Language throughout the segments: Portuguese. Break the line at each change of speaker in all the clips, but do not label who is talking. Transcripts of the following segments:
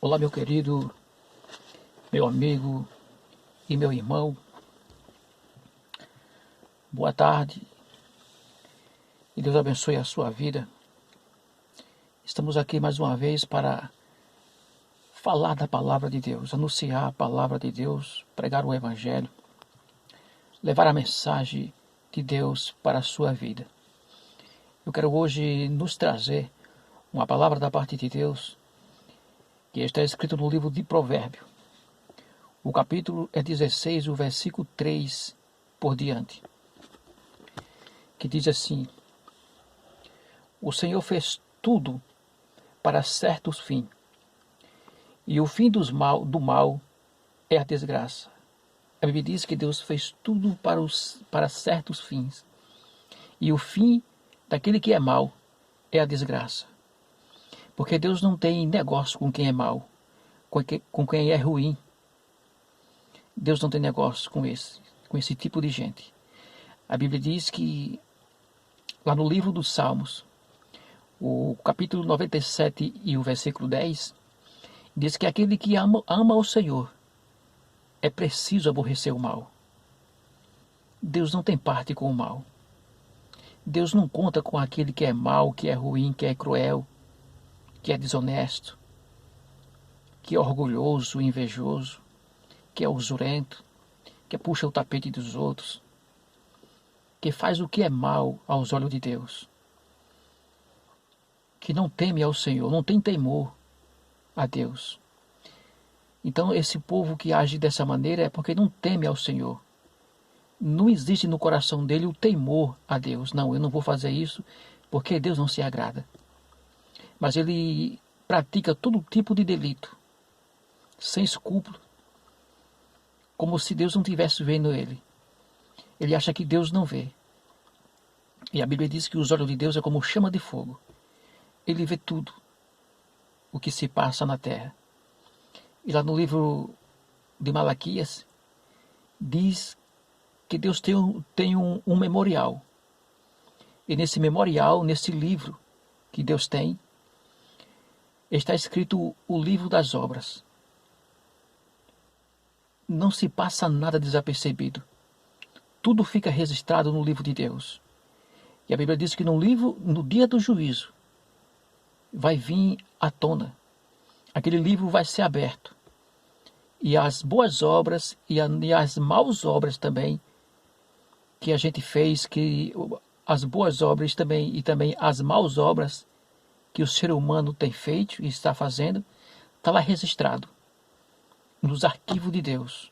Olá, meu querido, meu amigo e meu irmão. Boa tarde e Deus abençoe a sua vida. Estamos aqui mais uma vez para falar da palavra de Deus, anunciar a palavra de Deus, pregar o evangelho, levar a mensagem de Deus para a sua vida. Eu quero hoje nos trazer uma palavra da parte de Deus que está escrito no livro de Provérbios. O capítulo é 16, o versículo 3 por diante, que diz assim: O Senhor fez tudo para certos fins, e o fim do mal é a desgraça. A Bíblia diz que Deus fez tudo para certos fins, e o fim daquele que é mau é a desgraça. Porque Deus não tem negócio com quem é mau, com quem é ruim. Deus não tem negócio com esse tipo de gente. A Bíblia diz que, lá no livro dos Salmos, o capítulo 97 e o versículo 10, diz que aquele que ama o Senhor é preciso aborrecer o mal. Deus não tem parte com o mal. Deus não conta com aquele que é mau, que é ruim, que é cruel, que é desonesto, que é orgulhoso, invejoso, que é usurento, que puxa o tapete dos outros, que faz o que é mal aos olhos de Deus, que não teme ao Senhor, não tem temor a Deus. Então esse povo que age dessa maneira é porque não teme ao Senhor. Não existe no coração dele o temor a Deus. Não, eu não vou fazer isso porque Deus não se agrada. Mas ele pratica todo tipo de delito, sem escrúpulo, como se Deus não estivesse vendo ele. Ele acha que Deus não vê. E a Bíblia diz que os olhos de Deus é como chama de fogo. Ele vê tudo o que se passa na terra. E lá no livro de Malaquias, diz que Deus tem um memorial. E nesse memorial, nesse livro que Deus tem, está escrito o livro das obras. Não se passa nada desapercebido. Tudo fica registrado no livro de Deus. E a Bíblia diz que no dia do juízo, vai vir à tona. Aquele livro vai ser aberto. E as boas obras e as maus obras também que a gente fez, que as boas obras também e também as maus obras que o ser humano tem feito e está fazendo, está lá registrado nos arquivos de Deus.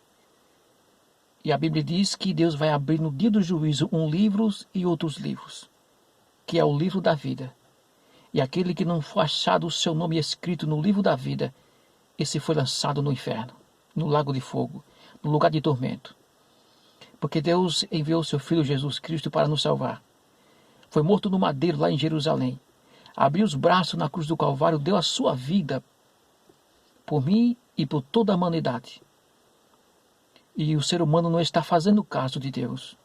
E a Bíblia diz que Deus vai abrir no dia do juízo livros e outros livros, que é o livro da vida. E aquele que não for achado o seu nome escrito no livro da vida, esse foi lançado no inferno, no lago de fogo, no lugar de tormento. Porque Deus enviou seu Filho Jesus Cristo para nos salvar. Foi morto no madeiro lá em Jerusalém. Abriu os braços na cruz do Calvário, deu a sua vida por mim e por toda a humanidade. E o ser humano não está fazendo caso de Deus.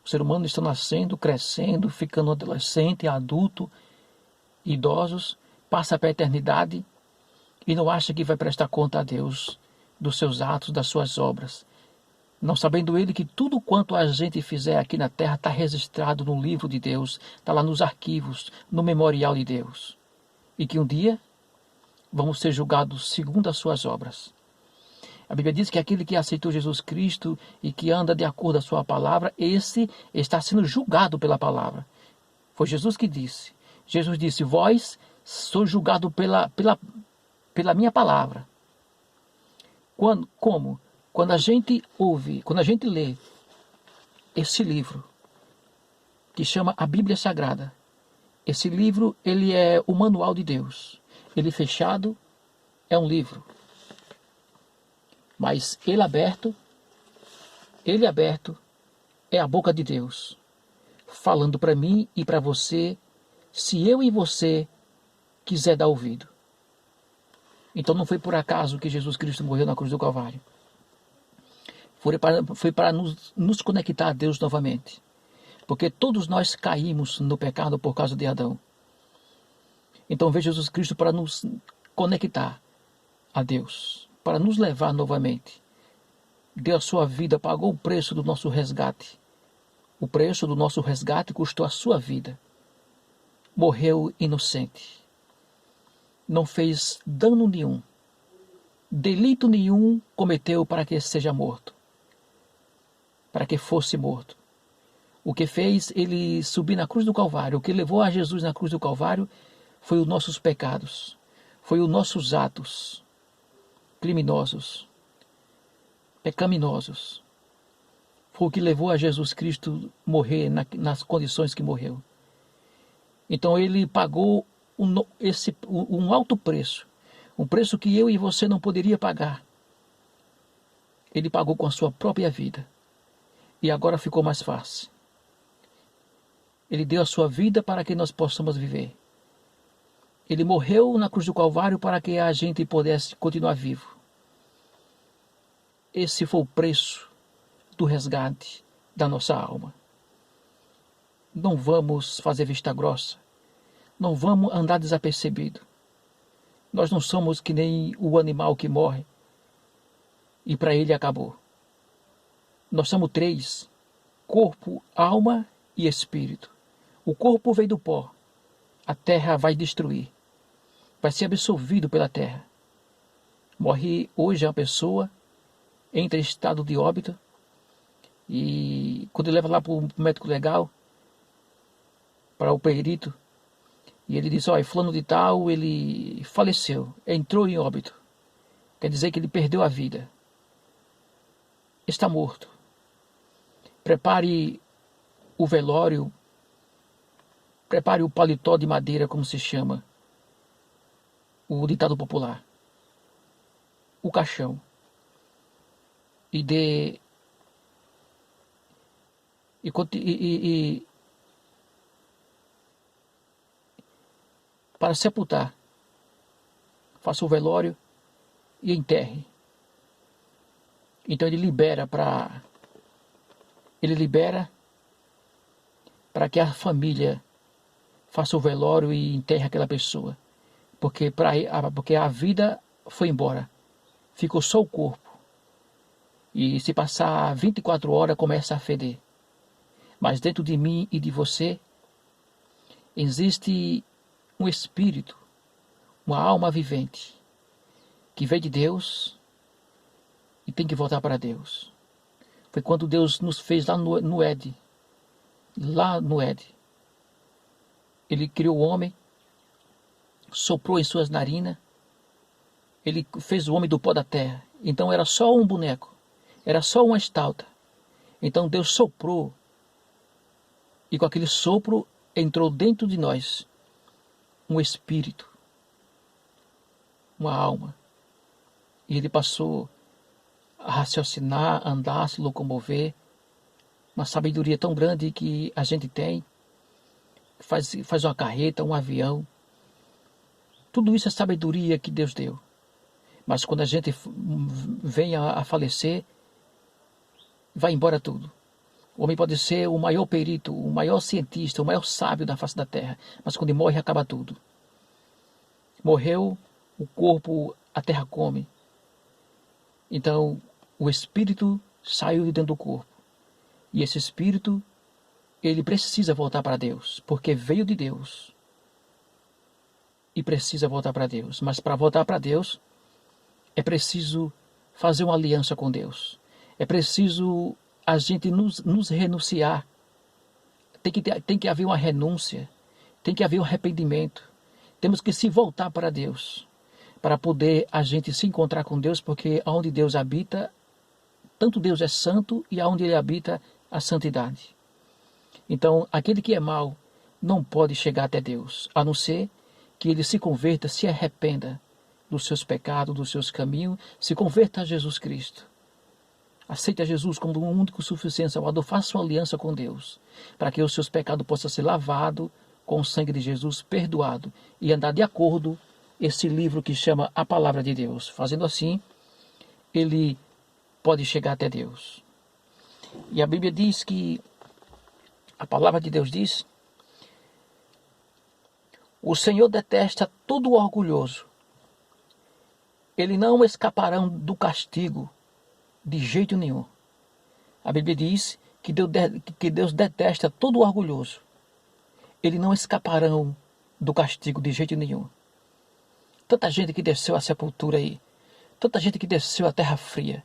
O ser humano está nascendo, crescendo, ficando adolescente, adulto, idosos, passa para a eternidade e não acha que vai prestar conta a Deus dos seus atos, das suas obras. Não sabendo ele que tudo quanto a gente fizer aqui na terra está registrado no livro de Deus, está lá nos arquivos, no memorial de Deus. E que um dia vamos ser julgados segundo as suas obras. A Bíblia diz que aquele que aceitou Jesus Cristo e que anda de acordo com a sua palavra, esse está sendo julgado pela palavra. Foi Jesus que disse. Jesus disse: vós sois julgados pela minha palavra. Como? Quando a gente ouve, quando a gente lê esse livro, que chama a Bíblia Sagrada, esse livro, ele é o manual de Deus. Ele fechado é um livro. Mas ele aberto é a boca de Deus, falando para mim e para você, se eu e você quiser dar ouvido. Então não foi por acaso que Jesus Cristo morreu na cruz do Calvário. Foi para nos conectar a Deus novamente. Porque todos nós caímos no pecado por causa de Adão. Então veio Jesus Cristo para nos conectar, a Deus para nos levar novamente. Deu a sua vida, pagou o preço do nosso resgate. O preço do nosso resgate custou a sua vida. Morreu inocente. Não fez dano nenhum. Delito nenhum cometeu para que seja morto. Para que fosse morto. O que fez ele subir na cruz do Calvário, o que levou a Jesus na cruz do Calvário, foi os nossos pecados. Foi os nossos atos criminosos, pecaminosos. Foi o que levou a Jesus Cristo morrer nas condições que morreu. Então ele pagou um alto preço, um preço que eu e você não poderia pagar. Ele pagou com a sua própria vida. E agora ficou mais fácil. Ele deu a sua vida para que nós possamos viver. Ele morreu na cruz do Calvário para que a gente pudesse continuar vivo. Esse foi o preço do resgate da nossa alma. Não vamos fazer vista grossa. Não vamos andar desapercebido. Nós não somos que nem o animal que morre e para ele acabou. Nós somos três: corpo, alma e espírito. O corpo veio do pó. A terra vai destruir. Vai ser absorvido pela terra. Morre hoje uma pessoa, entra em estado de óbito, e quando ele leva lá para o médico legal, para o perito, e ele diz: olha, fulano de tal, ele faleceu, entrou em óbito. Quer dizer que ele perdeu a vida. Está morto. Prepare o velório, prepare o paletó de madeira, como se chama, o ditado popular, o caixão, e dê para sepultar, faça o velório e enterre. Então ele libera para que a família faça o velório e enterre aquela pessoa, porque a vida foi embora, ficou só o corpo. E se passar 24 horas começa a feder. Mas dentro de mim e de você existe um espírito, uma alma vivente, que veio de Deus e tem que voltar para Deus. Foi quando Deus nos fez lá no Éden. Lá no Éden. Ele criou o homem, soprou em suas narinas, ele fez o homem do pó da terra. Então era só um boneco, era só uma estalta. Então Deus soprou, e com aquele sopro entrou dentro de nós um espírito, uma alma. E ele passou a raciocinar, andar, se locomover, uma sabedoria tão grande que a gente tem, faz uma carreta, um avião. Tudo isso é sabedoria que Deus deu. Mas quando a gente vem a falecer, vai embora tudo. O homem pode ser o maior perito, o maior cientista, o maior sábio da face da terra, mas quando ele morre, acaba tudo. Morreu, o corpo, a terra come. Então, o espírito saiu de dentro do corpo. E esse espírito, ele precisa voltar para Deus, porque veio de Deus. E precisa voltar para Deus. Mas para voltar para Deus, é preciso fazer uma aliança com Deus. É preciso a gente nos renunciar. Tem que haver uma renúncia. Tem que haver um arrependimento. Temos que se voltar para Deus, para poder a gente se encontrar com Deus, porque onde Deus habita, tanto Deus é santo e aonde ele habita a santidade. Então, aquele que é mau não pode chegar até Deus, a não ser que ele se converta, se arrependa dos seus pecados, dos seus caminhos, se converta a Jesus Cristo. Aceite a Jesus como o único suficiente Salvador, faça uma aliança com Deus, para que os seus pecados possam ser lavados com o sangue de Jesus, perdoado, e andar de acordo esse livro que chama a Palavra de Deus. Fazendo assim, ele pode chegar até Deus. E a Bíblia diz que, a Palavra de Deus diz: o Senhor detesta todo orgulhoso Eles não escaparão do castigo de jeito nenhum. A Bíblia diz que Deus detesta todo o orgulhoso. Eles não escaparão do castigo de jeito nenhum. Tanta gente que desceu à sepultura aí, tanta gente que desceu à terra fria.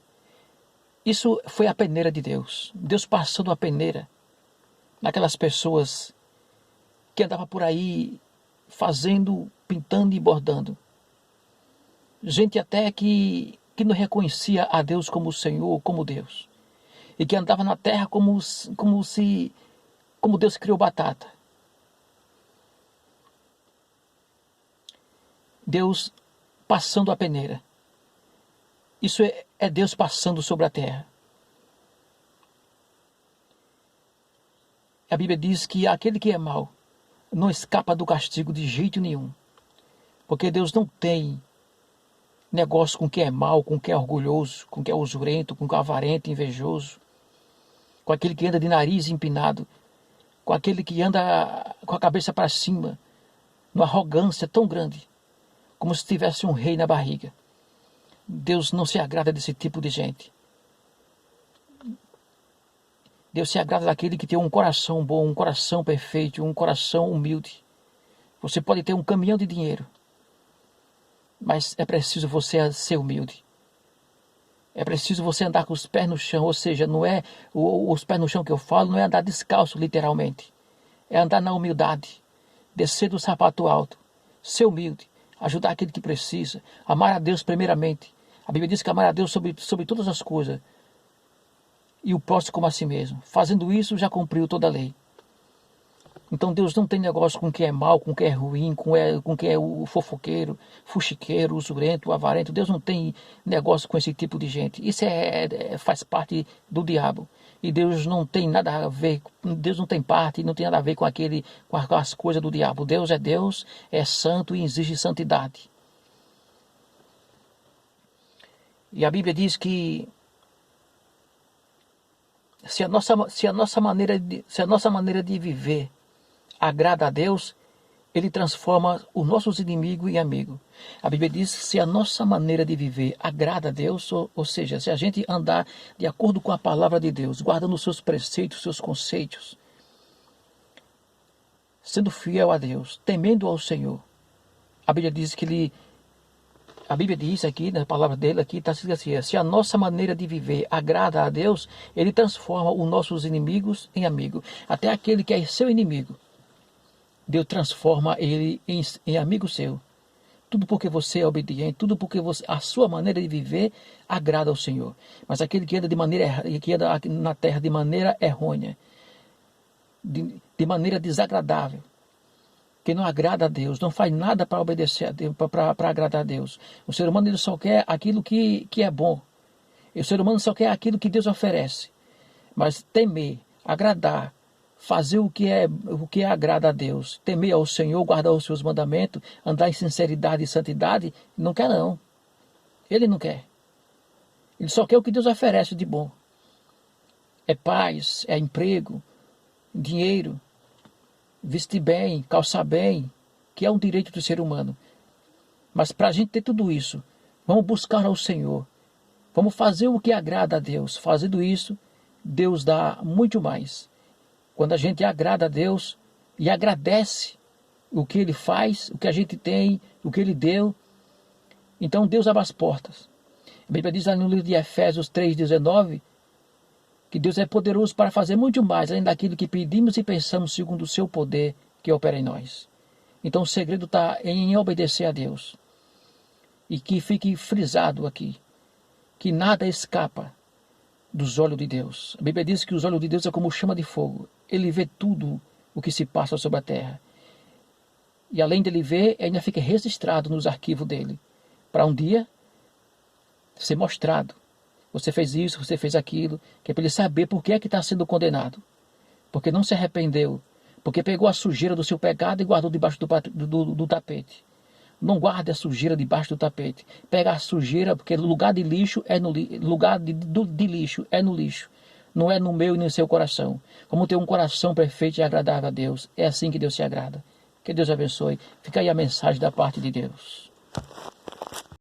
Isso foi a peneira de Deus. Deus passando a peneira naquelas pessoas que andavam por aí fazendo, pintando e bordando. Gente até que não reconhecia a Deus como Senhor, como Deus. E que andava na terra como Deus criou batata. Deus passando a peneira. Isso é Deus passando sobre a terra. A Bíblia diz que aquele que é mau não escapa do castigo de jeito nenhum. Porque Deus não tem negócio com quem é mau, com quem é orgulhoso, com quem é usurento, com quem é avarento, invejoso, com aquele que anda de nariz empinado, com aquele que anda com a cabeça para cima, numa arrogância tão grande, como se tivesse um rei na barriga. Deus não se agrada desse tipo de gente. Deus se agrada daquele que tem um coração bom, um coração perfeito, um coração humilde. Você pode ter um caminhão de dinheiro, mas é preciso você ser humilde. É preciso você andar com os pés no chão, ou seja, não é os pés no chão que eu falo, não é andar descalço literalmente. É andar na humildade, descer do sapato alto, ser humilde, ajudar aquele que precisa, amar a Deus primeiramente. A Bíblia diz que amar a Deus sobre todas as coisas e o próximo como a si mesmo. Fazendo isso, já cumpriu toda a lei. Então Deus não tem negócio com quem é mau, com quem é ruim, com quem é o fofoqueiro, fuxiqueiro, usurento, avarento. Deus não tem negócio com esse tipo de gente. Isso faz parte do diabo. E Deus não tem nada a ver, Deus não tem parte, não tem nada a ver com as coisas do diabo. Deus, é santo e exige santidade. E a Bíblia diz que se a nossa maneira de viver agrada a Deus, Ele transforma os nossos inimigos em amigos. A Bíblia diz que se a nossa maneira de viver agrada a Deus, ou seja, se a gente andar de acordo com a palavra de Deus, guardando os seus preceitos, seus conceitos, sendo fiel a Deus, temendo ao Senhor, a Bíblia diz que a Bíblia diz aqui, na palavra dele aqui, está escrito assim, se a nossa maneira de viver agrada a Deus, Ele transforma os nossos inimigos em amigos. Até aquele que é seu inimigo, Deus transforma ele em amigo seu. Tudo porque você é obediente, tudo porque a sua maneira de viver agrada ao Senhor. Mas aquele que anda na terra de maneira errônea, de maneira desagradável, que não agrada a Deus, não faz nada para obedecer a Deus, para agradar a Deus. O ser humano ele só quer aquilo que é bom. E o ser humano só quer aquilo que Deus oferece. Mas temer, agradar, fazer o que agrada a Deus, temer ao Senhor, guardar os seus mandamentos, andar em sinceridade e santidade, não quer não. Ele não quer. Ele só quer o que Deus oferece de bom. É paz, é emprego, dinheiro, vestir bem, calçar bem, que é um direito do ser humano. Mas para a gente ter tudo isso, vamos buscar ao Senhor. Vamos fazer o que agrada a Deus. Fazendo isso, Deus dá muito mais. Quando a gente agrada a Deus e agradece o que Ele faz, o que a gente tem, o que Ele deu, então Deus abre as portas. A Bíblia diz lá no livro de Efésios 3,19, que Deus é poderoso para fazer muito mais, além daquilo que pedimos e pensamos, segundo o seu poder que opera em nós. Então o segredo está em obedecer a Deus. E que fique frisado aqui, que nada escapa dos olhos de Deus. A Bíblia diz que os olhos de Deus é como chama de fogo. Ele vê tudo o que se passa sobre a terra. E além dele ver, ainda fica registrado nos arquivos dele. Para um dia ser mostrado. Você fez isso, você fez aquilo. Que é para ele saber por que é que está sendo condenado. Porque não se arrependeu. Porque pegou a sujeira do seu pecado e guardou debaixo do tapete. Não guarde a sujeira debaixo do tapete. Pega a sujeira, porque lugar de lixo é no lixo é no lixo. Não é no meu e no seu coração. Como ter um coração perfeito e agradável a Deus. É assim que Deus se agrada. Que Deus abençoe. Fica aí a mensagem da parte de Deus.